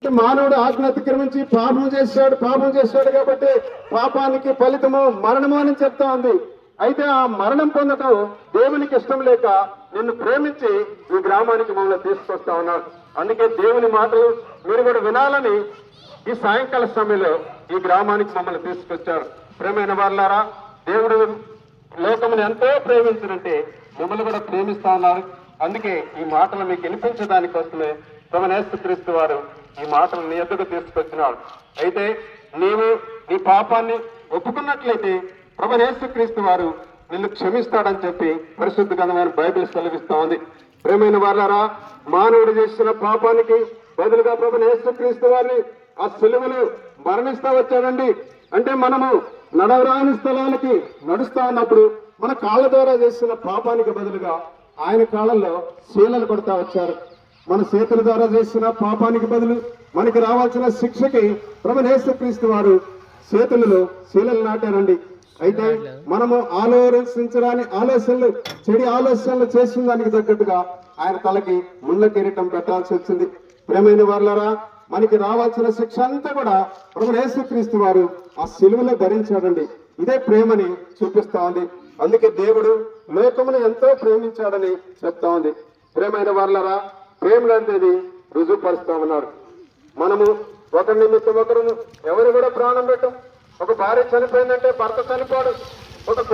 మానవుడు ఆజ్ఞ అతిక్రమించి పాపం చేశాడు కాబట్టి పాపానికి ఫలితము మరణము అని చెప్తా ఉంది. అయితే ఆ మరణం పొందటం దేవునికి ఇష్టం లేక నిన్ను ప్రేమించి ఈ గ్రామానికి మమ్మల్ని తీసుకొస్తా ఉన్నాడు. అందుకే దేవుని మాటలు మీరు కూడా వినాలని ఈ సాయంకాల సమయంలో ఈ గ్రామానికి మమ్మల్ని తీసుకొచ్చారు. ప్రేమైన వాళ్ళారా, దేవుడు లోకముని ఎంతో ప్రేమించినంటే మిమ్మల్ని కూడా ప్రేమిస్తా ఉన్నారు. అందుకే ఈ మాటలు మీకు వినిపించడానికి కోసమే ప్రభువైన యేసుక్రీస్తు వారు ఈ మాటలు నీ ఎదుగు తీసుకొచ్చినాడు. అయితే నీవు నీ పాపాన్ని ఒప్పుకున్నట్లయితే ప్రభువైన యేసుక్రీస్తు వారు నిన్ను క్షమిస్తాడని చెప్పి పరిశుద్ధ గ్రంథమైన బైబిల్ సెలవిస్తా ఉంది. ప్రేమైన వాళ్ళారా, మానవుడు చేసిన పాపానికి బదులుగా ప్రభువైన యేసుక్రీస్తు వారిని ఆ సిలువలో మరణిస్తా వచ్చాడండి. అంటే మనము నడవరాని స్థలాలకి నడుస్తా ఉన్నప్పుడు మన కాళ్ళ ద్వారా చేసిన పాపానికి బదులుగా ఆయన కాళ్ళల్లో శీలలు కొడతా వచ్చారు. మన చేతుల ద్వారా చేసిన పాపానికి బదులు మనకి రావాల్సిన శిక్షకి ప్రభువైన యేసుక్రీస్తు వారు చేతులలో శీలలు నాటారండి. అయితే మనము చెడు ఆలోచనలు చేసిన దానికి తగ్గట్టుగా ఆయన తలకి ముళ్ళ కిరీటం పెట్టాల్సి వచ్చింది. ప్రేమైన వాళ్ళారా, మనకి రావాల్సిన శిక్ష అంతా కూడా ప్రభువైన యేసుక్రీస్తు వారు ఆ సిలువలో భరించాడండి. ఇదే ప్రేమని చూపిస్తా ఉంది. అందుకే దేవుడు లోకమును ఎంతో ప్రేమించాడని చెప్తా ఉంది. ప్రేమైన వాళ్ళారా, ప్రేమలు అనేది రుజువుపరుస్తా ఉన్నారు. మనము ఒకరి నిమిత్తం ఒకరు ఎవరు కూడా ప్రాణం పెట్టం. ఒక భార్య చనిపోయిందంటే భర్త చనిపోడు. ఒక